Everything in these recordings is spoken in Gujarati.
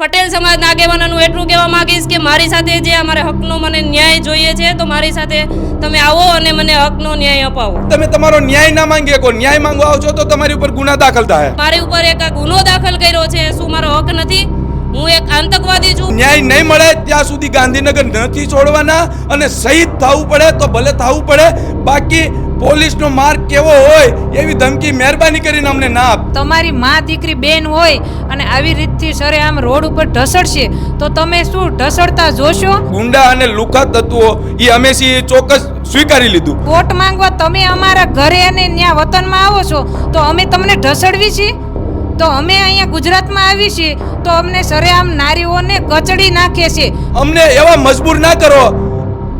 પટેલ સમાજના આગેવાનોનું એટલું કહેવા માંગીશ કે મારી સાથે જે અમારે હકનો મને ન્યાય જોઈએ છે તો મારી સાથે તમે આવો અને મને હકનો ન્યાય અપાવો. તમે તમારો ન્યાય ના માંગીએ કો ન્યાય માંગવા આવશો તો તમારી ઉપર ગુના દાખલ થાય. મારી ઉપર એક ગુનો દાખલ કર્યો છે. શું મારો હક નથી? હું એક આતંકવાદી છું. ન્યાય નહીં મળે ત્યાં સુધી ગાંધીનગર નથી છોડવાના અને શહીદ થવું પડે તો ભલે થવું પડે, બાકી પોલીસનો માર્ગ કેવો હોય એવી ધમકી મહેરબાની કરીને અમને ના આપ. તમારી માં દીકરી બેન હોય અને આવી રીતથી સરે આમ રોડ ઉપર ઢસડશે તો તમે શું ઢસડતા જોશો? ગુંડા અને લુખા તત્વો એ હંમેશા ચોક્કસ સ્વીકારી લીધું. વોટ માંગવા તમે અમારા ઘરે અને ત્યાં વતનમાં આવો છો તો અમે તમને ઢસડવી છીએ? તો અમે અહીંયા ગુજરાતમાં આવી છીએ તો અમને સરેઆમ નારીઓને કચડી નાખે છે. અમને એવા મજબૂર ના કરો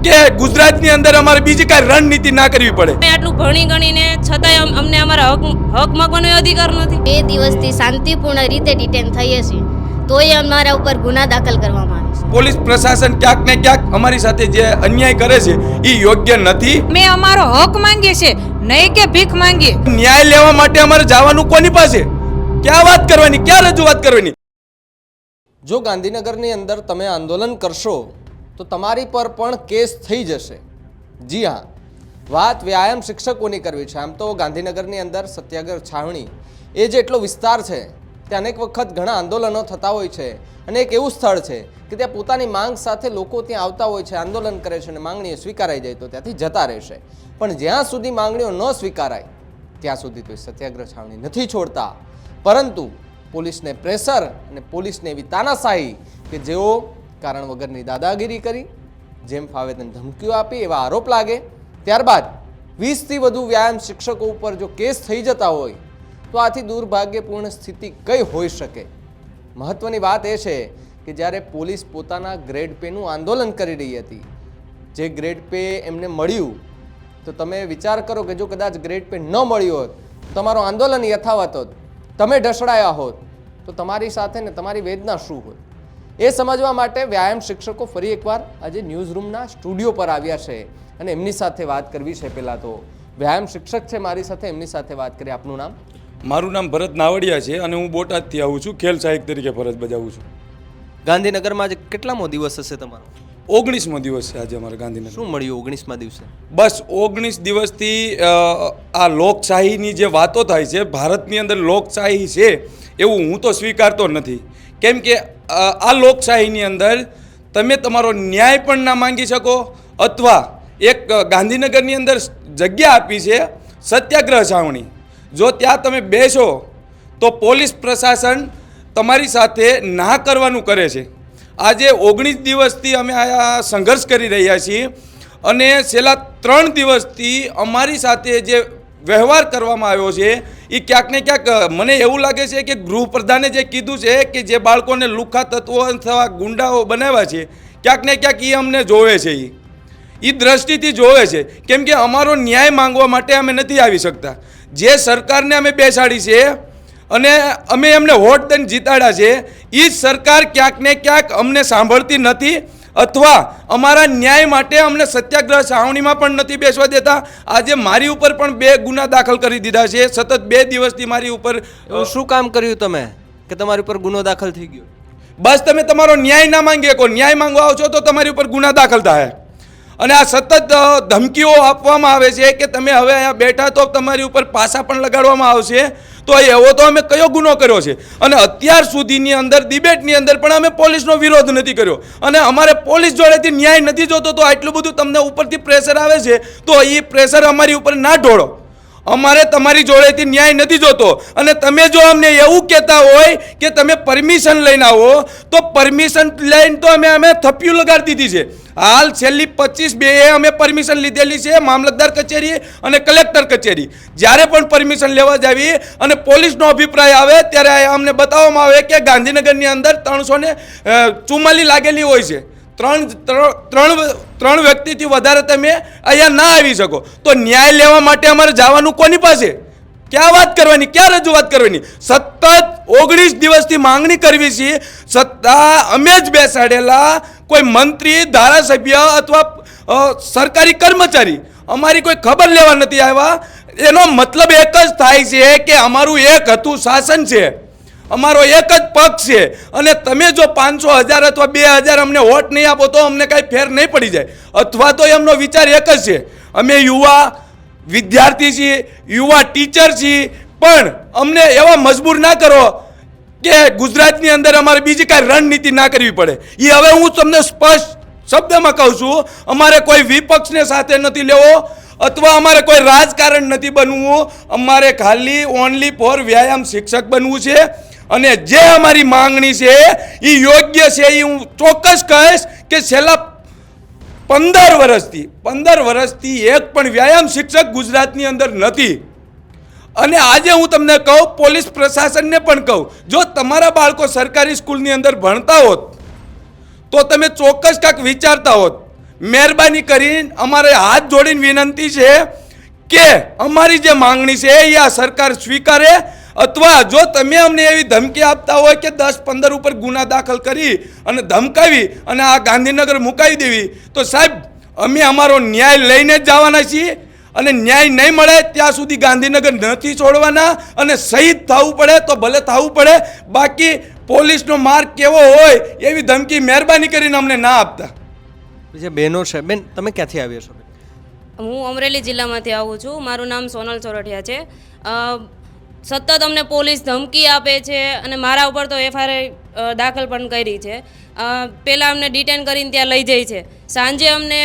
કે ગુજરાતની અંદર અમારે બીજી કાંઈ રણનીતિ ના કરવી પડે. અમે આટલું ભણી ગણીને છતાંય અમને અમારા હક માંગવાનો અધિકાર નથી. 2 દિવસથી શાંતિપૂર્ણ રીતે ડિટેન થઈએ છીએ તોય અમારા ઉપર ગુના દાખલ કરવામાં આવે છે. પોલીસ પ્રશાસન ક્યાંક ને ક્યાંક અમારી સાથે જે અન્યાય કરે છે એ યોગ્ય નથી. અમે અમારો હક માંગીએ છીએ, નહીં કે ભીખ માંગીએ. ન્યાય લેવા માટે અમારે જવાનું કોની પાસે? ક્યાં વાત કરવાની, ક્યાં રજૂઆત કરવાની? જો ગાંધીનગરની અંદર તમે આંદોલન કરશો તો તમારી પર પણ કેસ થઈ જશે. જી હા, વાત વ્યાયામ શિક્ષકોની કરવી છે. આમ તો ગાંધીનગરની અંદર સત્યાગ્રહ છાવણી એ જેટલો વિસ્તાર છે ત્યાં અનેક વખત ઘણા આંદોલનો થતા હોય છે અને એક એવું સ્થળ છે કે ત્યાં પોતાની માંગ સાથે લોકો ત્યાં આવતા હોય છે, આંદોલન કરે છે અને માંગણીઓ સ્વીકારાઈ જાય તો ત્યાંથી જતા રહેશે. પણ જ્યાં સુધી માંગણીઓ ન સ્વીકારાય ત્યાં સુધી તો સત્યાગ્રહ છાવણી નથી છોડતા. પરંતુ પોલીસને પ્રેશર અને પોલીસને એવી તાનાશાહી કે જેઓ કારણ વગરની દાદાગીરી કરી, જેમ ફાવે તેમ ધમકીઓ આપી, એવા આરોપ લાગે, ત્યારબાદ 20થી વધુ વ્યાયામ શિક્ષકો ઉપર જો કેસ થઈ જતા હોય તો આથી દુર્ભાગ્યપૂર્ણ સ્થિતિ કઈ હોઈ શકે? મહત્વની વાત એ છે કે જ્યારે પોલીસ પોતાના ગ્રેડ પેનું આંદોલન કરી રહી હતી, જે ગ્રેડ પે એમને મળ્યું તો તમે વિચાર કરો કે જો કદાચ ગ્રેડ પે ન મળ્યું હોત, તમારું આંદોલન યથાવત હોત, તમે ઢસડાયા હોત તો તમારી સાથે ને તમારી વેદના શું હોત? એ સમજવા માટે વ્યાયામ શિક્ષકો ફરી એકવાર આજે ન્યૂઝ રૂમના સ્ટુડિયો પર આવ્યા છે અને એમની સાથે વાત કરવી છે. પહેલાં તો વ્યાયામ શિક્ષક છે મારી સાથે, એમની સાથે વાત કરી. આપનું નામ? મારું નામ ભરત નાવડિયા છે અને હું બોટાદથી આવું છું. ખેલ સહાયક તરીકે ફરજ બજાવું છું. ગાંધીનગરમાં આજે કેટલામો દિવસ હશે તમારો? 19મો દિવસ છે આજે અમારે ગાંધીનગર. શું મળ્યું 19મા દિવસે? બસ 19 દિવસથી આ લોકશાહીની જે વાતો થાય છે, ભારતની અંદર લોકશાહી છે એવું હું તો સ્વીકારતો નથી. કેમ કે આ લોકશાહીની અંદર તમે તમારો ન્યાય પણ ના માંગી શકો, અથવા એક ગાંધીનગરની અંદર જગ્યા આપી છે સત્યાગ્રહ છાવણી, જો ત્યાં તમે બેસો તો પોલીસ પ્રશાસન તમારી સાથે ના કરવાનું કરે છે. આજે 19 દિવસથી અમે આ સંઘર્ષ કરી રહ્યા છીએ અને છેલ્લા 3 દિવસથી અમારી સાથે જે વ્યવહાર કરવામાં આવ્યો છે એ ક્યાંક ને ક્યાંક મને એવું લાગે છે કે ગૃહપ્રધાને જે કીધું છે કે જે બાળકોને લુખ્ખા તત્વો અથવા ગુંડાઓ બનાવ્યા છે, ક્યાંક ને ક્યાંક એ અમને જોવે છે, એ દ્રષ્ટિથી જોવે છે. કેમ કે અમારો ન્યાય માંગવા માટે અમે નથી આવી શકતા. જે સરકારને અમે બેસાડી છે અને અમે એમને વોટ દઈને જીતાડ્યા છે, એ જ સરકાર ક્યાંક ને ક્યાંક અમને સાંભળતી નથી અથવા અમારા ન્યાય માટે અમને સત્યાગ્રહ છાવણીમાં પણ નથી બેસવા દેતા. આજે મારી ઉપર પણ 2 ગુના દાખલ કરી દીધા છે. સતત 2 દિવસથી મારી ઉપર. શું કામ કર્યું તમે કે તમારી ઉપર ગુનો દાખલ થઈ ગયો? બસ તમે તમારો ન્યાય ના માંગીએ કો ન્યાય માંગવા આવશો તો તમારી ઉપર ગુના દાખલ થાય. અને આ સતત ધમકીઓ આપવામાં આવે છે કે તમે હવે અહીંયા બેઠા તો તમારી ઉપર પાસા પણ લગાડવામાં આવશે. તો એવો તો અમે કયો ગુનો કર્યો છે? અને અત્યાર સુધીની અંદર ડિબેટની અંદર પણ અમે પોલીસનો વિરોધ નથી કર્યો અને અમારે પોલીસ જોડેથી ન્યાય નથી જોતો. તો આટલું બધું તમને ઉપરથી પ્રેશર આવે છે તો એ પ્રેશર અમારી ઉપર ના ઢોળો. અમારે તમારી જોડેથી ન્યાય નથી જોતો. અને તમે જો અમને એવું કહેતા હોય કે તમે પરમિશન લઈને આવો તો પરમિશન લઈને તો અમે થપ્યું લગાડી દીધી છે. હાલ છેલ્લી 25/2 અમે પરમિશન લીધેલી છે મામલતદાર કચેરી અને કલેક્ટર કચેરી. જ્યારે પણ પરમિશન લેવા જાવી અને પોલીસનો અભિપ્રાય આવે ત્યારે અમને બતાવવામાં આવે કે ગાંધીનગરની અંદર 344 લાગેલી હોય છે. ત્રણ વ્યક્તિથી વધારે તમે અહીંયા ના આવી શકો. તો ન્યાય લેવા માટે અમારે જવાનું કોની પાસે? ક્યાં વાત કરવાની, ક્યાં રજૂઆત કરવાની? સતત 19 દિવસથી માંગણી કરવી છે, છતાં અમે જ બેસાડેલા કોઈ મંત્રી, ધારાસભ્ય અથવા સરકારી કર્મચારી અમારી કોઈ ખબર લેવા નથી આવ્યા. એનો મતલબ એક જ થાય છે કે અમારું એક હતું શાસન છે અમારો એક જ પક્ષ છે અને તમે જો 500 1000 અથવા 2000 અમને વોટ નહીં આપો તો અમને કાંઈ ફેર નહીં પડી જાય, અથવા તો એમનો વિચાર એક જ છે, અમે યુવા વિદ્યાર્થી છીએ, યુવા ટીચર છીએ, પણ અમને એવા મજબૂર ના કરો કે ગુજરાતની અંદર અમારે બીજી કાંઈ રણનીતિ ના કરવી પડે. એ હવે હું તમને સ્પષ્ટ શબ્દમાં કહું છું, અમારે કોઈ વિપક્ષને સાથે નથી લેવો અથવા અમારે કોઈ રાજકારણ નથી બનવું, અમારે ખાલી ઓનલી ફોર વ્યાયામ શિક્ષક બનવું છે. અને જે અમારી માંગણી છે એ યોગ્ય છે, એ હું ચોક્કસ કહીશ કે છેલ્લા 15 વર્ષથી એક પણ વ્યાયામ શિક્ષક ગુજરાતની અંદર નથી. અને આજે હું તમને કહું, પોલીસ પ્રશાસનને પણ કહું, જો તમારા બાળકો સરકારી સ્કૂલની અંદર ભણતા હોત તો તમે ચોક્કસ કાંઈક વિચારતા હોત. મહેરબાની કરીને અમારે હાથ જોડીને વિનંતી છે કે અમારી જે માંગણી છે એ આ સરકાર સ્વીકારે, અથવા જો તમે અમને એવી ધમકી આપતા હોય કે 10-15 ઉપર ગુના દાખલ કરી અને ધમકાવી અને આ ગાંધીનગર મુકાવી દેવી, તો સાહેબ અમે અમારો ન્યાય લઈને જ જવાના છીએ અને ન્યાય નહીં મળે ત્યાં સુધી ગાંધીનગર નથી છોડવાના. અને શહીદ થવું પડે તો ભલે થવું પડે, બાકી પોલીસનો માર્ગ કેવો હોય એવી ધમકી મહેરબાની કરીને અમને ના આપતા. જે બહેનો છે, બેન તમે ક્યાંથી આવ્યા છો? હું અમરેલી જિલ્લામાંથી આવું છું. મારું નામ સોનલ સોરઠિયા છે. સતત અમને પોલીસ ધમકી આપે છે અને મારા ઉપર તો FIR દાખલ પણ કરી છે. પહેલાં અમને ડિટેન કરીને ત્યાં લઈ જાય છે, સાંજે અમને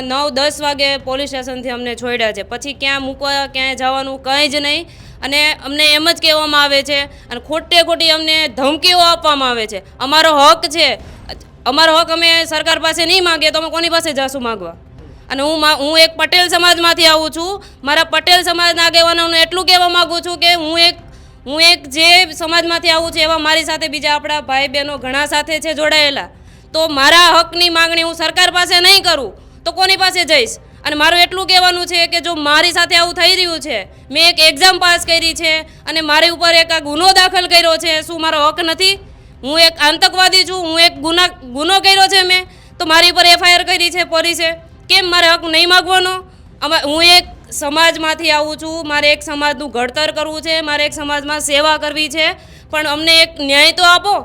9-10 વાગે પોલીસ સ્ટેશનથી અમને છોડ્યા છે. પછી ક્યાં મૂકવા, ક્યાંય જવાનું કંઈ જ નહીં. અને અમને એમ જ કહેવામાં આવે છે અને ખોટી અમને ધમકીઓ આપવામાં આવે છે. અમારો હક છે, અમારો હક અમે સરકાર પાસે નહીં માગીએ તો અમે કોની પાસે જઈશું માગવા? અને હું એક પટેલ સમાજમાંથી આવું છું. મારા પટેલ સમાજના આગેવાનોને એટલું કહેવા માગું છું કે હું એક જે સમાજમાંથી આવું છું એવા મારી સાથે બીજા આપણા ભાઈ બહેનો ઘણા સાથે છે જોડાયેલા. તો મારા હકની માંગણી હું સરકાર પાસે નહીં કરું તો કોની પાસે જઈશ? અને મારું એટલું કહેવાનું છે કે જો મારી સાથે આવું થઈ રહ્યું છે, મેં એક એક્ઝામ પાસ કરી છે અને મારી ઉપર એક આ ગુનો દાખલ કર્યો છે, શું મારો હક નથી? હું એક આતંકવાદી છું, હું એક ગુનો કર્યો છે મેં, તો મારી ઉપર FIR કરી છે પોલીસે, કેમ મારે હક નહીં માગવાનો? હું એક સમાજમાંથી આવું છું, મારે એક સમાજનું ઘડતર કરવું છે, મારે એક સમાજમાં સેવા કરવી છે, પણ અમને એક ન્યાય તો આપો.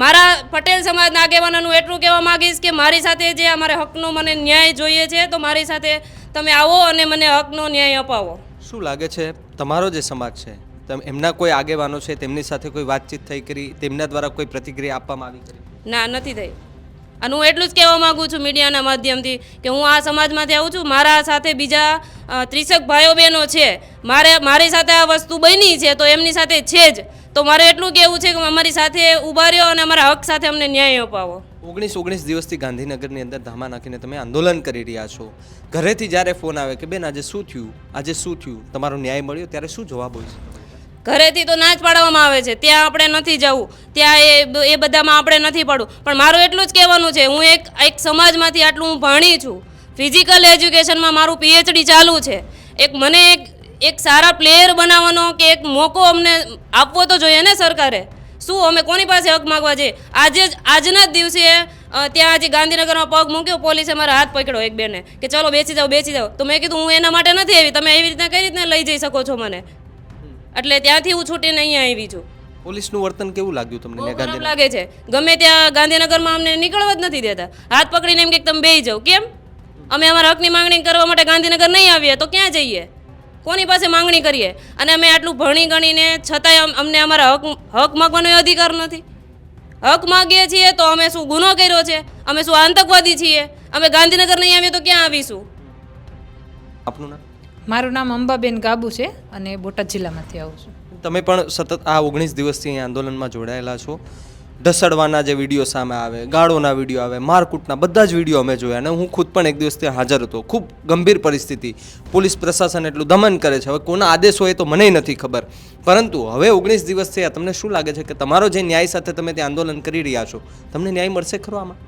મારા પટેલ સમાજના આગેવાનોનું એટલું કહેવા માગીશ કે મારી સાથે જે અમારે હકનો મને ન્યાય જોઈએ છે તો મારી સાથે તમે આવો અને મને હકનો ન્યાય અપાવો. શું લાગે છે તમારો જે સમાજ છે, એમના કોઈ આગેવાનો છે, તેમની સાથે કોઈ વાતચીત થઈ કરી, તેમના દ્વારા કોઈ પ્રતિક્રિયા આપવામાં આવી કરી? ના, નથી થઈ. અને હું એટલું જ કહેવા માગું છું મીડિયાના માધ્યમથી કે હું આ સમાજમાંથી આવું છું, મારા સાથે બીજા 30 ભાઈઓ બહેનો છે, મારી સાથે આ વસ્તુ બની છે તો એમની સાથે છે જ. તો મારે એટલું કહેવું છે કે અમારી સાથે ઊભા રહ્યો અને અમારા હક સાથે અમને ન્યાય અપાવો. 19 દિવસથી ગાંધીનગરની અંદર ધામા નાખીને તમે આંદોલન કરી રહ્યા છો. ઘરેથી જ્યારે ફોન આવે કે બેન આજે શું થયું, તમારો ન્યાય મળ્યો, ત્યારે શું જવાબ હોય છે? ઘરેથી તો ના જ પાડવામાં આવે છે, ત્યાં આપણે નથી જવું, ત્યાં એ બધામાં આપણે નથી પડવું. પણ મારું એટલું જ કહેવાનું છે, હું એક સમાજમાંથી આટલું હું ભણી છું, ફિઝિકલ એજ્યુકેશનમાં મારું PhD ચાલુ છે. મને એક સારા પ્લેયર બનાવવાનો કે એક મોકો અમને આપવો તો જોઈએ ને સરકારે. શું અમે કોની પાસે હક માગવા જઈએ? આજના જ દિવસે ત્યાં આજે ગાંધીનગરમાં પગ મૂક્યો, પોલીસે મારા હાથ પકડ્યો એક બેને કે ચલો બેસી જાઓ. તો મેં કીધું હું એના માટે નથી આવી, તમે એવી રીતના કઈ રીતના લઈ જઈ શકો છો મને? એટલે ત્યાંથી હું છૂટીને અહીંયા આવી છું. પોલીસનું વર્તન કેવું લાગ્યું તમને? બહુ ખરાબ લાગે છે. ગમે ત્યાં ગાંધીનગરમાં અમને નીકળવા જ નથી દેતા. હાથ પકડીને એમ કે તમે બેસી જાઓ. કેમ? અમે અમારા હકની માંગણી કરવા માટે ગાંધીનગર નહીં આવીએ તો ક્યાં જઈએ? કોની પાસે માંગણી કરીએ? અને અમે આટલું ભણી ગણીને છતાંય અમને અમારા હક માગવાનો અધિકાર નથી. હક માગીએ છીએ તો અમે શું ગુનો કર્યો છે? અમે શું આતંકવાદી છીએ? અમે ગાંધીનગર નહીં આવીએ તો ક્યાં આવીશું? આપનું નામ? મારું નામ અંબાબેન ગાબુ છે અને બોટાદ જિલ્લામાંથી આવું છું. તમે પણ સતત આ 19 દિવસથી અહીં આંદોલનમાં જોડાયેલા છો. ઢસડવાના જે વિડીયો સામે આવે, ગાળોના વિડીયો આવે, મારકૂટના બધા જ વિડીયો અમે જોયા અને હું ખુદ પણ એક દિવસ ત્યાં હાજર હતો. ખૂબ ગંભીર પરિસ્થિતિ, પોલીસ પ્રશાસન એટલું દમન કરે છે. હવે કોના આદેશ હોય તો મને નથી ખબર, પરંતુ હવે 19 દિવસ થયા, તમને શું લાગે છે કે તમારો જે ન્યાય સાથે તમે ત્યાં આંદોલન કરી રહ્યા છો, તમને ન્યાય મળશે ખરો આમાં?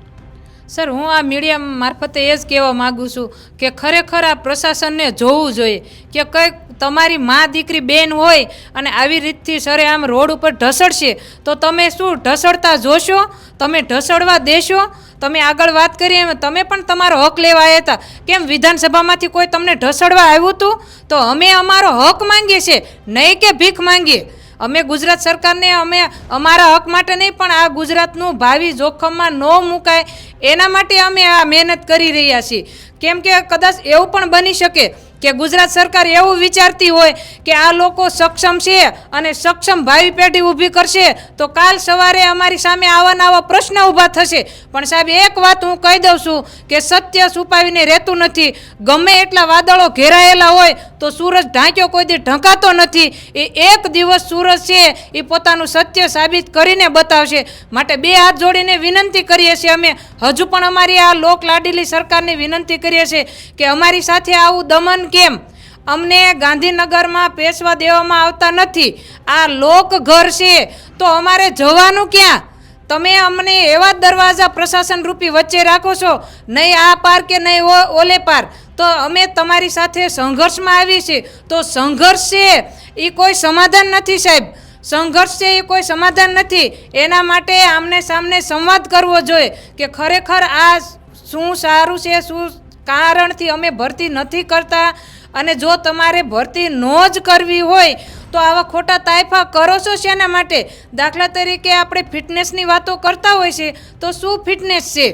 સર, હું આ મીડિયા મારફતે એ જ કહેવા માગું છું કે ખરેખર આ પ્રશાસનને જોવું જોઈએ કે કંઈક તમારી મા દીકરી બેન હોય અને આવી રીતથી સરે આમ રોડ ઉપર ઢસડશે તો તમે શું ઢસડતા જોશો? તમે ઢસડવા દેશો? તમે આગળ વાત કરી એમ તમે પણ તમારો હક લેવા આવ્યા હતા, કેમ વિધાનસભામાંથી કોઈ તમને ઢસડવા આવ્યું હતું? તો અમે અમારો હક માંગીએ છીએ, નહીં કે ભીખ માંગીએ. અમે ગુજરાત સરકારને અમે અમારા હક માટે નહીં પણ આ ગુજરાતનું ભાવિ જોખમમાં ન મુકાય એના માટે અમે આ મહેનત કરી રહ્યા છીએ. કેમ કે કદાચ એવું પણ બની શકે કે ગુજરાત સરકાર એવું વિચારતી હોય કે આ લોકો સક્ષમ છે અને સક્ષમ ભાવિ પેઢી ઊભી કરશે તો કાલ સવારે અમારી સામે આવા નવા પ્રશ્ન ઊભા થશે. પણ સાહેબ એક વાત હું કહી દઉં છું કે સત્ય છુપાવીને રહેતું નથી. ગમે એટલા વાદળો ઘેરાયેલા હોય તો સૂરજ ઢાંક્યો કોઈ દી ઢંકાતો નથી. એ એક દિવસ સૂરજ છે એ પોતાનું સત્ય સાબિત કરીને બતાવશે. માટે બે હાથ જોડીને વિનંતી કરીએ છીએ અમે હજુ પણ અમારી આ લોક લાડીલી સરકારની વિનંતી કરીએ છીએ કે અમારી સાથે આવું દમન કેમ? અમને ગાંધીનગરમાં પેશવા દેવામાં આવતા નથી. આ લોક ઘર છે તો અમારે જવાનું ક્યાં? તમે અમને એવા દરવાજા પ્રશાસન રૂપી વચ્ચે રાખો છો, નહીં આ પાર કે નહીં ઓલે પાર. તો અમે તમારી સાથે સંઘર્ષમાં આવી છીએ. તો સંઘર્ષ છે એ કોઈ સમાધાન નથી સાહેબ. સંઘર્ષ છે એ કોઈ સમાધાન નથી. એના માટે આમને સામને સંવાદ કરવો જોઈએ કે ખરેખર આ શું સારું છે, શું કારણથી અમે ભરતી નથી કરતા. અને જો તમારે ભરતી ન જ કરવી હોય તો આવા ખોટા તાયફા કરો છો શેના માટે? દાખલા તરીકે આપણે ફિટનેસની વાતો કરતા હોય છે તો શું ફિટનેસ છે?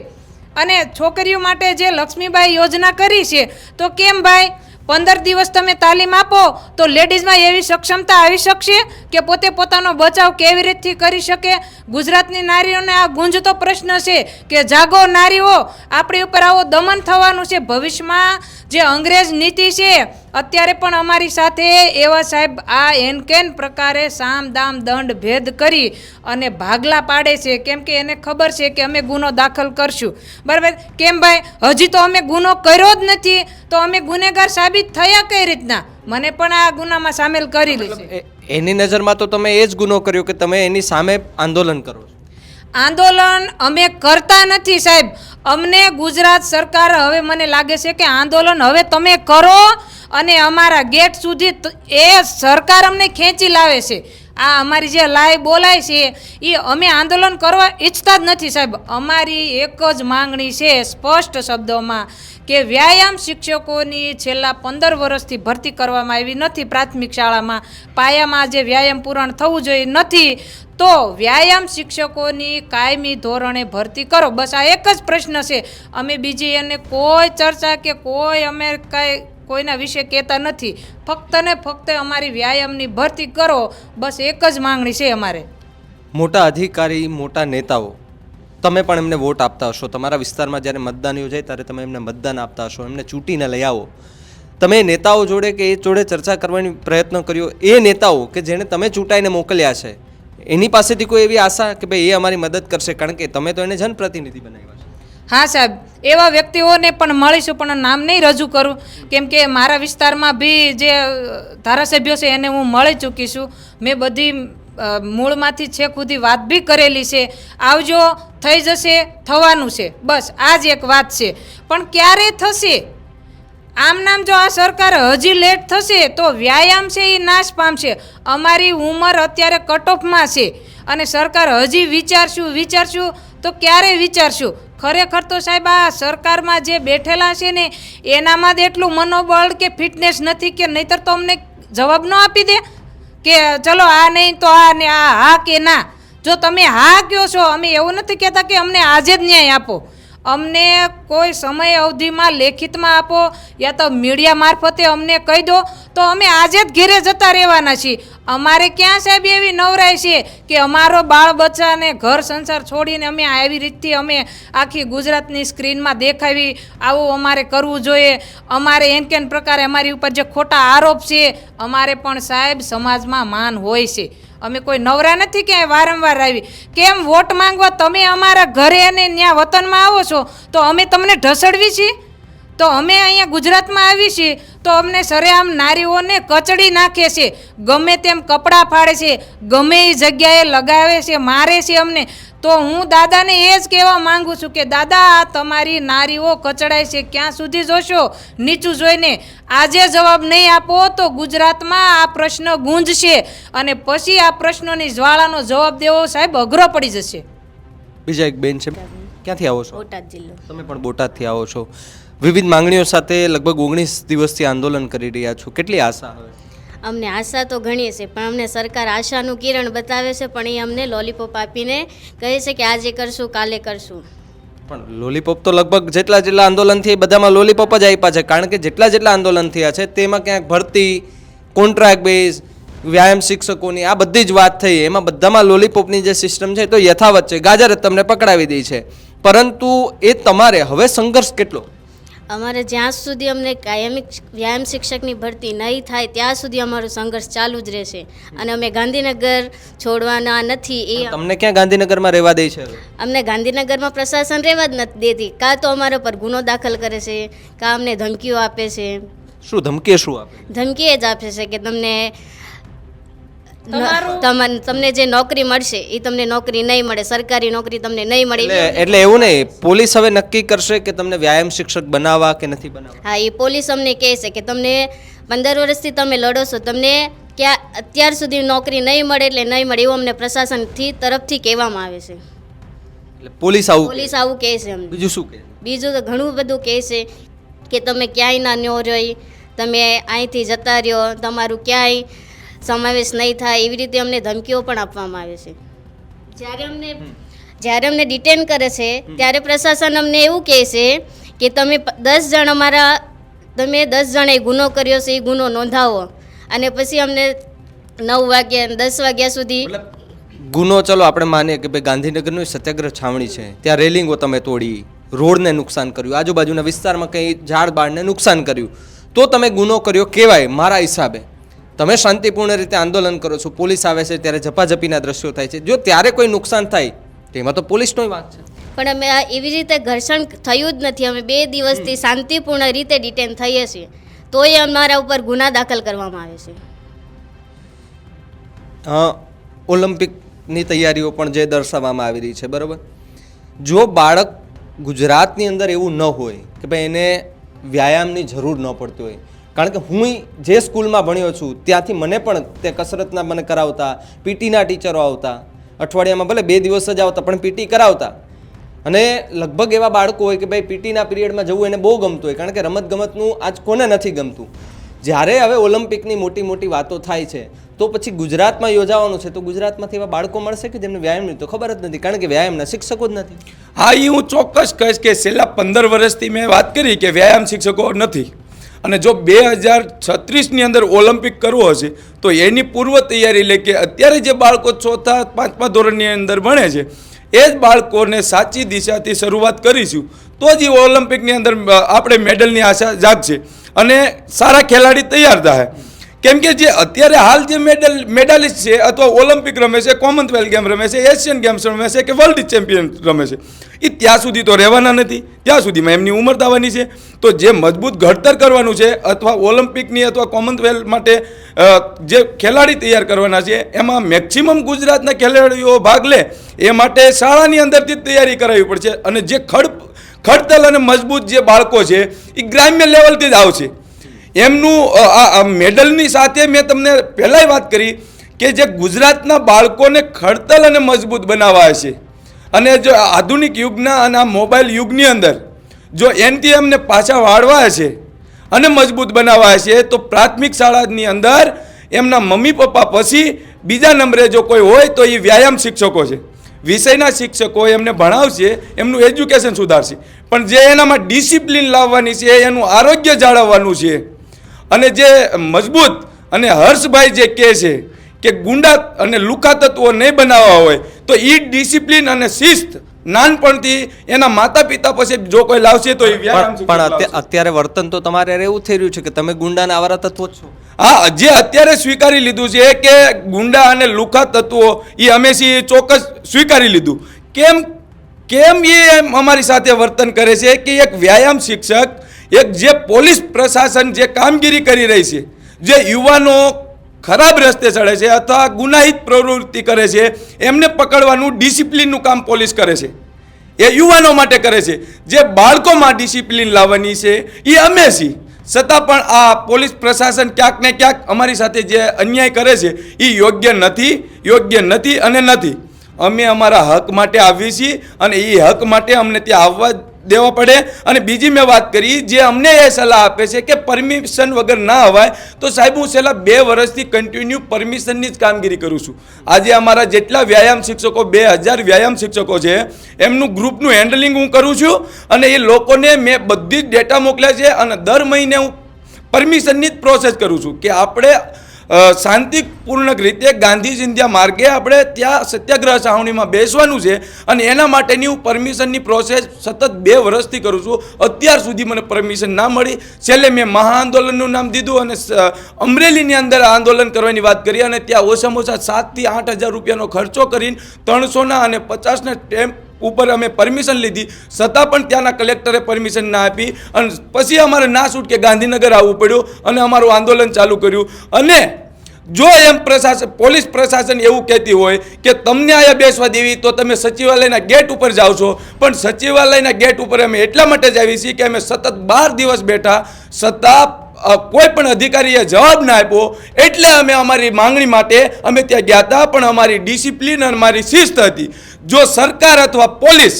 અને છોકરીઓ માટે જે લક્ષ્મીબાઈ યોજના કરી છે તો કેમ ભાઈ 15 દિવસ તમે તાલીમ આપો તો લેડીઝમાં એવી સક્ષમતા આવી શકશે કે પોતે પોતાનો બચાવ કેવી રીતથી કરી શકે? ગુજરાતની નારીઓને આ ગુંજતો પ્રશ્ન છે કે જાગો નારીઓ, આપણી ઉપર આવો દમન થવાનું છે. ભવિષ્યમાં જે અંગ્રેજ નીતિ છે અત્યારે પણ અમારી સાથે એવા સાહેબ આ એનકેન પ્રકારે સામ દામ દંડ ભેદ કરી અને ભાગલા પાડે છે. કેમ કે એને ખબર છે કે અમે ગુનો દાખલ કરશું. બરાબર? કેમ ભાઈ? હજી તો અમે ગુનો કર્યો જ નથી તો અમે ગુનેગાર સાબિત થયા કઈ રીતના? મને પણ આ ગુનામાં સામેલ કરી લેશે. એની નજરમાં તો તમે એ જ ગુનો કર્યો કે તમે એની સામે આંદોલન કરો છો. આંદોલન અમે કરતા નથી સાહેબ. અમને ગુજરાત સરકાર હવે મને લાગે છે કે આંદોલન હવે તમે કરો અને અમારા ગેટ સુધી એ સરકાર અમને ખેંચી લાવે છે. આ અમારી જે લાઈ બોલાય છે એ અમે આંદોલન કરવા ઈચ્છતા જ નથી સાહેબ. અમારી એક જ માંગણી છે સ્પષ્ટ શબ્દોમાં કે વ્યાયામ શિક્ષકોની છેલ્લા 15 વર્ષથી ભરતી કરવામાં આવી નથી. પ્રાથમિક શાળામાં પાયામાં જે વ્યાયામ પૂરણ થવું જોઈએ નથી, તો વ્યાયામ શિક્ષકોની કાયમી ધોરણે ભરતી કરો. બસ આ એક જ પ્રશ્ન છે. અમે બીજી એને કોઈ ચર્ચા કે કોઈ અમે કાંઈ કોઈના વિશે કહેતા નથી. ફક્ત ને ફક્ત અમારી વ્યાયામની ભરતી કરો, બસ એક જ માંગણી છે અમારે. મોટા અધિકારી, મોટા નેતાઓ, તમે પણ એમને વોટ આપતા હશો. તમારા વિસ્તારમાં જ્યારે મતદાન યોજાય ત્યારે તમે એમને મતદાન આપતા હશો, એમને ચૂંટીને લઈ આવો. તમે નેતાઓ જોડે કે એ જોડે ચર્ચા કરવાની પ્રયત્ન કર્યો? એ નેતાઓ કે જેને તમે ચૂંટાઈને મોકલ્યા છે એની પાસેથી કોઈ એવી આશા કે ભાઈ એ અમારી મદદ કરશે? કારણ કે તમે તો એને જનપ્રતિનિધિ બનાવ્યા છે. હા સાહેબ, એવા વ્યક્તિઓને પણ મળીશું, પણ નામ નહીં રજૂ કરું કેમ કે મારા વિસ્તારમાં બી જે ધારાસભ્યો છે એને હું મળી ચૂકી છું. મેં બધી મૂળમાંથી છેક સુધી વાત બી કરેલી છે. આવજો, થઈ જશે, થવાનું છે. બસ આ જ એક વાત છે. પણ ક્યારે થશે? આમ નામ જો આ સરકાર હજી લેટ થશે તો વ્યાયામ છે એ નાશ પામશે. અમારી ઉંમર અત્યારે કટ ઓફમાં છે અને સરકાર હજી વિચારશું તો ક્યારે વિચારશું? ખરેખર તો સાહેબ આ સરકારમાં જે બેઠેલા છે ને એનામાં જ એટલું મનોબળ કે ફિટનેસ નથી કે નહીંતર તો અમને જવાબ ન આપી દે કે ચલો આ નહીં તો આ ને આ હા કે ના. જો તમે હા કહો છો, અમે એવું નથી કહેતા કે અમને આજે જ ન્યાય આપો. અમને કોઈ સમય અવધિમાં લેખિતમાં આપો યા તો મીડિયા મારફતે અમને કહી દો તો અમે આજે જ ઘેરે જતા રહેવાના છીએ. અમારે ક્યાં સાહેબ એવી નવરાય છે કે અમારો બાળ બચ્ચાને ઘર સંસાર છોડીને અમે આવી રીતથી અમે આખી ગુજરાતની સ્ક્રીનમાં દેખાવી આવું અમારે કરવું જોઈએ? અમારે એન કેન પ્રકારે અમારી ઉપર જે ખોટા આરોપ છે, અમારે પણ સાહેબ સમાજમાં માન હોય છે. અમે કોઈ નવરા નથી કે વારંવાર આવી. કેમ વોટ માંગવા તમે અમારા ઘરે અને ત્યાં વતનમાં આવો છો તો અમે તમને ઢસડવી છીએ? તો અમે અહીંયા ગુજરાતમાં આવી છીએ તો અમને સરેઆમ નારીઓને કચડી નાખે છે, ગમે તેમ કપડાં ફાડે છે, ગમે એ જગ્યાએ લગાવે છે, મારે છે અમને. તો હું દાદાને એ જ કહેવા માંગુ છું કે દાદા, આ તમારી નારીઓ કચડાય છે ક્યાં સુધી જોશો નીચું જોઈને? આજે જવાબ નહીં આપો તો ગુજરાતમાં આ પ્રશ્ન ગુંજશે અને પછી આ પ્રશ્નોની જ્વાળાનો જવાબ દેવો સાહેબ અઘરો પડી જશે. બીજા એક બેન છે, ક્યાંથી આવો છો? બોટાદ જિલ્લો. તમે પણ બોટાદથી આવો છો. વિવિધ માંગણીઓ સાથે લગભગ 19 દિવસથી આંદોલન કરી રહ્યા છો. કેટલી આશા હવે? અમને આશા તો ઘણી છે, પણ અમને સરકાર આશાનું કિરણ બતાવે છે, પણ એ અમને લોલીપોપ આપીને કહે છે કે આજે કરશું, કાલે કરશું. પણ લોલીપોપ તો લગભગ જેટલા આંદોલન થયા એ બધામાં લોલીપોપ જ આપ્યા છે, કારણ કે જેટલા આંદોલન થયા છે તેમાં ક્યાંક ભરતી, કોન્ટ્રાક્ટ બેઝ, વ્યાયામ શિક્ષકોની આ બધી જ વાત થઈ, એમાં બધામાં લોલીપોપની જે સિસ્ટમ છે તો યથાવત છે, ગાજર જ તમને પકડાવી દે છે. પરંતુ એ તમારે હવે સંઘર્ષ કેટલો? અમારે જ્યાં સુધી અમને કાયમી વ્યાયામ શિક્ષકની ભરતી નહીં થાય ત્યાં સુધી અમારો સંઘર્ષ ચાલુ જ રહેશે, અને અમે ગાંધીનગર છોડવાના નથી. એ તમને ક્યાં ગાંધીનગરમાં રહેવા દે છે? અમને ગાંધીનગરમાં પ્રશાસન રહેવા જ નથી દેતી. કાં તો અમારા પર ગુનો દાખલ કરે છે, કાં અમને ધમકીઓ આપે છે. શું ધમકી શું આપે? ધમકી એ જ આપે છે કે તમને જે નોકરી મળશે એ તમને નોકરી નહીં મળે, સરકારી નોકરી તમને નહીં મળે. એટલે એવું નહીં, પોલીસ હવે નક્કી કરશે કે તમને વ્યાયામ શિક્ષક બનાવવા કે નથી બનાવવા? હા, એ પોલીસ અમને કહે છે કે તમને 15 વર્ષથી તમે લડો છો, તમને ક્યાં અત્યાર સુધી નોકરી નહીં મળે એટલે નહીં મળે એવું અમને પ્રશાસનથી તરફથી કહેવામાં આવે છે. એટલે પોલીસ આવું કહે છે અમને. બીજું શું કહે? બીજું તો ઘણું બધું કહે છે કે તમે ક્યાંય ના ન્યો રહી, તમે અહીંથી જતા રહ્યો, તમારું ક્યાંય સમાવેશ નહીં થાય, એવી રીતે અમને ધમકીઓ પણ આપવામાં આવે છે. જ્યારે અમને ડિટેન કરે છે ત્યારે પ્રશાસન અમને એવું કહે છે કે તમે 10 જણે ગુનો કર્યો છે, એ ગુનો નોંધાવો, અને પછી અમને 9 વાગ્યા 10 વાગ્યા સુધી ગુનો, ચલો આપણે માનીએ કે ભાઈ ગાંધીનગરનું સત્યાગ્રહ છાવણી છે, ત્યાં રેલિંગો તમે તોડી, રોડને નુકસાન કર્યું, આજુબાજુના વિસ્તારમાં કંઈ ઝાડ બાળને નુકસાન કર્યું, તો તમે ગુનો કર્યો કહેવાય મારા હિસાબે. તમે શાંતિપૂર્ણ રીતે આંદોલન કરો છો, પોલીસ આવે છે ત્યારે ઝપાઝપીના દ્રશ્યો થાય છે, જો ત્યારે કોઈ નુકસાન થાય તેમાં તો પોલીસનો વાંક છે. પણ અમે એવી રીતે ઘર્ષણ થયું જ નથી. અમે 2 દિવસથી શાંતિપૂર્ણ રીતે ડિટેન થઈએ છીએ, તોય અમારા ઉપર ગુના દાખલ કરવામાં આવે છે. ઓલિમ્પિકની તૈયારીઓ પણ જે દર્શાવવામાં આવી રહી છે, બરાબર, જો બાળક ગુજરાતની અંદર એવું ન હોય કે ભાઈ એને વ્યાયામની જરૂર ન પડતી હોય, કારણ કે હું જે સ્કૂલમાં ભણ્યો છું ત્યાંથી મને પણ તે કસરતના મને કરાવતા, પીટીના ટીચરો આવતા, અઠવાડિયામાં ભલે 2 દિવસ જ આવતા પણ પીટી કરાવતા, અને લગભગ એવા બાળકો હોય કે ભાઈ પીટીના પીરિયડમાં જવું એને બહુ ગમતું હોય, કારણ કે રમતગમતનું આજ કોને નથી ગમતું. જ્યારે હવે ઓલિમ્પિકની મોટી વાતો થાય છે તો પછી ગુજરાતમાં યોજાવાનું છે, તો ગુજરાતમાંથી એવા બાળકો મળશે કે જેમને વ્યાયામની તો ખબર જ નથી, કારણ કે વ્યાયામના શિક્ષકો જ નથી. હા, એ હું ચોક્કસ કહીશ કે છેલ્લા 15 વર્ષથી મેં વાત કરી કે વ્યાયામ શિક્ષકો નથી, અને જો 2036ની અંદર ઓલિમ્પિક કરવો હશે તો એની પૂર્વ તૈયારી એટલે કે અત્યારે જે બાળકો 4થા 5મા ધોરણની અંદર ભણે છે એ જ બાળકોને સાચી દિશાથી શરૂઆત કરીશું તો જ ઓલિમ્પિકની અંદર આપણે મેડલની આશા જાગશે અને સારા ખેલાડી તૈયાર થાય. કેમ કે જે અત્યારે હાલ જે મેડાલિસ્ટ છે અથવા ઓલિમ્પિક રમે છે, કોમનવેલ્થ ગેમ રમે છે, એશિયન ગેમ્સ રમે છે કે વર્લ્ડ ચેમ્પિયન રમે છે, એ ત્યાં સુધી તો રહેવાના નથી, ત્યાં સુધીમાં એમની ઉંમર થવાની છે. તો જે મજબૂત ઘડતર કરવાનું છે અથવા ઓલિમ્પિકની અથવા કોમનવેલ્થ માટે જે ખેલાડી તૈયાર કરવાના છે એમાં મેક્સિમમ ગુજરાતના ખેલાડીઓ ભાગ લે એ માટે શાળાની અંદરથી જ તૈયારી કરાવવી પડશે. અને જે ખડતલ અને મજબૂત જે બાળકો છે એ ગ્રામ્ય લેવલથી જ આવશે. એમનું આ મેડલની સાથે મેં તમને પહેલાંય વાત કરી કે જે ગુજરાતના બાળકોને ખડતલ અને મજબૂત બનાવવા છે, અને જો આધુનિક યુગના અને આ મોબાઈલ યુગની અંદર જો એનથી એમને પાછા વાળવા છે અને મજબૂત બનાવવા છે તો પ્રાથમિક શાળાની અંદર એમના મમ્મી પપ્પા પછી બીજા નંબરે જો કોઈ હોય તો એ વ્યાયામ શિક્ષકો છે. વિષયના શિક્ષકો એમને ભણાવશે, એમનું એજ્યુકેશન સુધારશે, પણ જે એનામાં ડિસિપ્લિન લાવવાની છે, એનું આરોગ્ય જાળવવાનું છે, અને જે મજબૂત અને હર્ષભાઈ જે કહે છે કે ગુંડા અને લુખા તત્વો નહીં બનાવવા હોય તો એ ડિસિપ્લિન અને શિસ્ત નાનપણથી એના માતા પિતા પછી જો કોઈ લાવશે તો એ પણ અત્યારે વર્તન તો તમારે એવું થઈ રહ્યું છે કે તમે ગુંડાના આવારા તત્વો છો. હા, જે અત્યારે સ્વીકારી લીધું છે કે ગુંડા અને લુખા તત્વો એ હંમેશા ચોક્કસ સ્વીકારી લીધું. કેમ એ અમારી સાથે વર્તન કરે છે કે એક વ્યાયામ શિક્ષક, એક જે પોલીસ પ્રશાસન જે કામગીરી કરી રહી છે, જે યુવાનો ખરાબ રસ્તે ચડે છે અથવા ગુનાહિત પ્રવૃત્તિ કરે છે એમને પકડવાનું ડિસિપ્લિનનું કામ પોલીસ કરે છે, એ યુવાનો માટે કરે છે. જે બાળકોમાં ડિસિપ્લિન લાવવાની છે એ અમે છીએ, છતાં પણ આ પોલીસ પ્રશાસન ક્યાંક ને ક્યાંક અમારી સાથે જે અન્યાય કરે છે એ યોગ્ય નથી અને નથી. અમે અમારા હક માટે આવીએ છીએ અને એ હક માટે અમને ત્યાં આવવા દેવા પડે. અને બીજી મેં વાત કરી, જે અમને એ સલાહ આપે છે કે પરમિશન વગર ના અવાય, તો સાહેબ હું છેલ્લા 2 વર્ષથી કન્ટિન્યુ પરમિશનની જ કામગીરી કરું છું. આજે અમારા જેટલા વ્યાયામ શિક્ષકો 2000 વ્યાયામ શિક્ષકો છે, એમનું ગ્રુપનું હેન્ડલિંગ હું કરું છું. અને એ લોકોને મેં બધી જ ડેટા મોકલ્યા છે. અને દર મહિને હું પરમિશનની જ પ્રોસેસ કરું છું કે આપણે શાંતિપૂર્ણ રીતે ગાંધી ચિંધ્યા માર્ગે આપણે ત્યાં સત્યાગ્રહ છાવણીમાં બેસવાનું છે. અને એના માટેની હું પરમિશનની પ્રોસેસ સતત 2 વર્ષથી કરું છું. અત્યાર સુધી મને પરમિશન ના મળી. છેલ્લે મેં મહાઆંદોલનનું નામ દીધું અને અમરેલીની અંદર આંદોલન કરવાની વાત કરી. અને ત્યાં ઓછામાં ઓછા 7,000 થી 8,000 રૂપિયાનો ખર્ચો કરીને 300 અને 50 સ્ટેમ્પ ઉપર અમે પરમિશન લીધી, છતાં પણ ત્યાંના કલેક્ટરે પરમિશન ના આપી. અને પછી અમારે ના છૂટકે ગાંધીનગર આવવું પડ્યું અને અમારું આંદોલન ચાલુ કર્યું. અને જો એમ પોલીસ પ્રશાસન એવું કહેતી હોય કે તમને અહીંયા બેસવા દેવી, તો તમે સચિવાલયના ગેટ ઉપર જાઓ છો. પણ સચિવાલયના ગેટ ઉપર અમે એટલા માટે જ આવીએ છીએ કે અમે સતત 12 દિવસ બેઠા, છતાં કોઈ પણ અધિકારીએ જવાબ ના આપ્યો. એટલે અમે અમારી માંગણી માટે અમે ત્યાં ગયા હતા. પણ અમારી ડિસિપ્લિન અને અમારી શિસ્ત હતી. જો સરકાર અથવા પોલીસ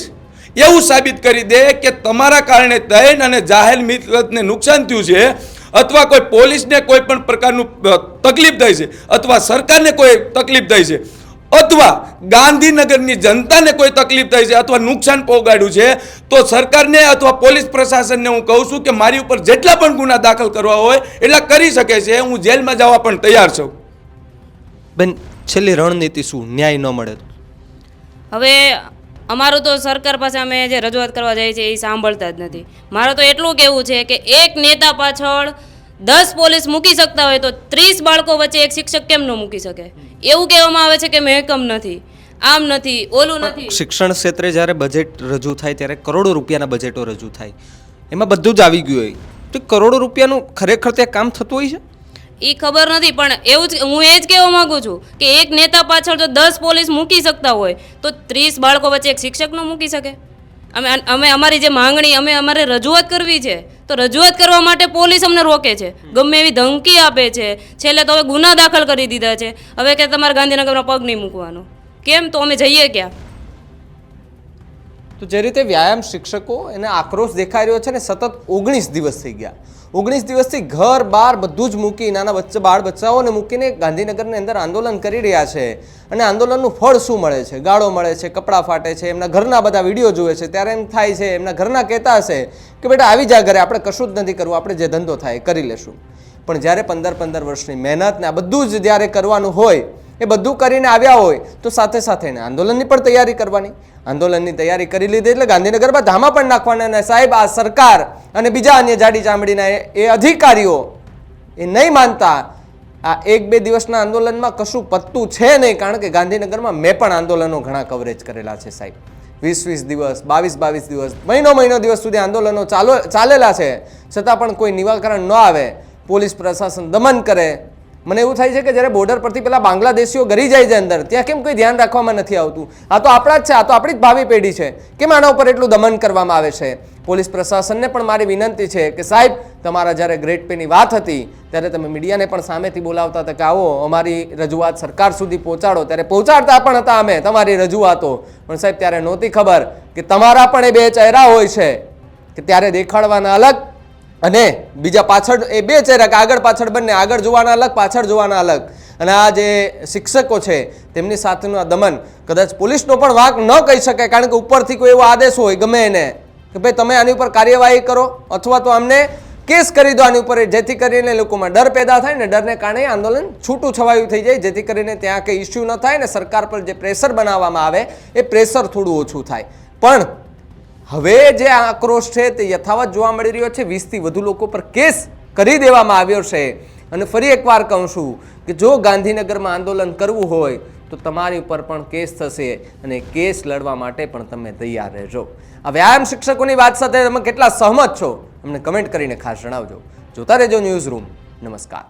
એવું સાબિત કરી દે કે તમારા કારણે થઈને અને જાહેર મિલકતને નુકસાન થયું છે, અથવા કોઈ પોલીસને કોઈ પણ પ્રકારનું તકલીફ થઈ છે, અથવા સરકારને કોઈ તકલીફ થઈ છે, અથવા ગાંધીનગરની જનતાને કોઈ તકલીફ થઈ છે, અથવા નુકસાન પહોંચાડ્યું છે, તો સરકારને અથવા પોલીસ પ્રશાસનને હું કહું છું કે મારી ઉપર જેટલા પણ ગુના દાખલ કરવા હોય એટલા કરી શકે છે. હું જેલમાં જવા પણ તૈયાર છું. બેન, છેલ્લી રણનીતિ શું? ન્યાય ન મળે તો? હવે અમારું તો સરકાર પાસે અમે જે રજૂઆત કરવા જઈએ છીએ એ સાંભળતા જ નથી. મારું તો એટલું કહેવું છે કે એક નેતા પાછળ 10 પોલીસ મૂકી શકતા હોય તો 30 બાળકો વચ્ચે એક શિક્ષક કેમ ન મૂકી શકે? એવું કહેવામાં આવે છે કે મહેકમ નથી, આમ નથી, ઓલું નથી. શિક્ષણ ક્ષેત્રે જ્યારે બજેટ રજૂ થાય ત્યારે કરોડો રૂપિયાના બજેટો રજૂ થાય, એમાં બધું જ આવી ગયું હોય, તો કરોડો રૂપિયાનું ખરેખર ત્યાં કામ થતું હોય છે એ ખબર નથી. પણ એવું જ હું એ જ કહેવા માંગુ છું કે એક નેતા પાછળ જો 10 પોલીસ મૂકી શકતા હોય તો 30 બાળકો વચ્ચે એક શિક્ષક ન મૂકી શકે? અમે અમારી જે માંગણી અમારે રજૂઆત કરવી છે, તો રજૂઆત કરવા માટે પોલીસ અમને રોકે છે, ગમે એવી ધમકી આપે છે. છેલ્લે તો હવે ગુના દાખલ કરી દીધા છે. હવે કે તમારે ગાંધીનગરમાં પગ નહીં મૂકવાનો. કેમ? તો અમે જઈએ ક્યાં? તો જે રીતે વ્યાયામ શિક્ષકો એને આક્રોશ દેખાઈ રહ્યો છે ને, સતત 19 દિવસ થઈ ગયા. 19 દિવસથી ઘર બાર બધું જ મૂકી, નાના બાળ બચ્ચાઓને મૂકીને ગાંધીનગરની અંદર આંદોલન કરી રહ્યા છે. અને આંદોલનનું ફળ શું મળે છે? ગાળો મળે છે, કપડાં ફાટે છે, એમના ઘરના બધા વિડીયો જુએ છે. ત્યારે એમ થાય છે, એમના ઘરના કહેતા હશે કે બેટા આવી જા ઘરે, આપણે કશું જ નથી કરવું, આપણે જે ધંધો થાય એ કરી લેશું. પણ જ્યારે 15 વર્ષની મહેનત ને આ બધું જ જ્યારે કરવાનું હોય, એ બધું કરીને આવ્યા હોય તો સાથે સાથે એને આંદોલનની પણ તૈયારી કરવાની. આંદોલનની તૈયારી કરી લીધી એટલે ગાંધીનગરમાં ધામા પણ નાખવાના. અને સાહેબ, આ સરકાર અને બીજા અન્ય જાડી ચામડીના એ અધિકારીઓ એ નહીં માનતા. આ 1-2 દિવસના આંદોલનમાં કશું પત્તું છે નહીં. કારણ કે ગાંધીનગરમાં મેં પણ આંદોલનો ઘણા કવરેજ કરેલા છે સાહેબ. 20-20 દિવસ, 22-22 દિવસ, મહિનો દિવસ સુધી આંદોલનો ચાલેલા છે. છતાં પણ કોઈ નિરાકરણ ન આવે, પોલીસ પ્રશાસન દમન કરે. મને એવું થાય છે કે જ્યારે બોર્ડર પરથી પેલા બાંગ્લાદેશીઓ ગરી જાય છે અંદર, ત્યાં કેમ કોઈ ધ્યાન રાખવામાં નથી આવતું? આ તો આપણા જ છે, આ તો આપણી જ ભાવિ પેઢી છે. કેમ આના ઉપર એટલું દમન કરવામાં આવે છે? પોલીસ પ્રશાસનને પણ મારી વિનંતી છે કે સાહેબ, તમારા જ્યારે ગ્રેડ પેની વાત હતી ત્યારે તમે મીડિયાને પણ સામેથી બોલાવતા હતા કે આવો અમારી રજૂઆત સરકાર સુધી પહોંચાડો, ત્યારે પહોંચાડતા પણ હતા અમે તમારી રજૂઆતો. પણ સાહેબ, ત્યારે નહોતી ખબર કે તમારા પણ એ 2 ચહેરા હોય છે કે ત્યારે દેખાડવાના અલગ અને બીજા પાછળ એ 2 ચહેરા કે આગળ પાછળ બંને, આગળ જોવાના અલગ, પાછળ જોવાના અલગ. અને આ જે શિક્ષકો છે તેમની સાથેનું આ દમન કદાચ પોલીસનો પણ વાંક ન કહી શકાય. કારણ કે ઉપરથી કોઈ એવો આદેશ હોય ગમે એને કે ભાઈ તમે આની ઉપર કાર્યવાહી કરો અથવા તો અમને કેસ કરી દો આની ઉપર, જેથી કરીને લોકોમાં ડર પેદા થાય ને ડરને કારણે આંદોલન છૂટું છવાયું થઈ જાય, જેથી કરીને ત્યાં કંઈ ઇસ્યુ ન થાય ને સરકાર પર જે પ્રેશર બનાવવામાં આવે એ પ્રેશર થોડું ઓછું થાય. પણ હવે જે આક્રોશ છે તે યથાવત જોવા મળી રહ્યો છે. 20થી વધુ લોકો પર કેસ કરી દેવામાં આવ્યો છે. અને ફરી એકવાર કહું છું કે જો ગાંધીનગરમાં આંદોલન કરવું હોય તો તમારી ઉપર પણ કેસ થશે અને કેસ લડવા માટે પણ તમે તૈયાર રહેજો. આ વ્યાયામ શિક્ષકોની વાત સાથે તમે કેટલા સહમત છો અમને કમેન્ટ કરીને ખાસ જણાવજો. જોતા રહેજો ન્યૂઝ રૂમ. નમસ્કાર.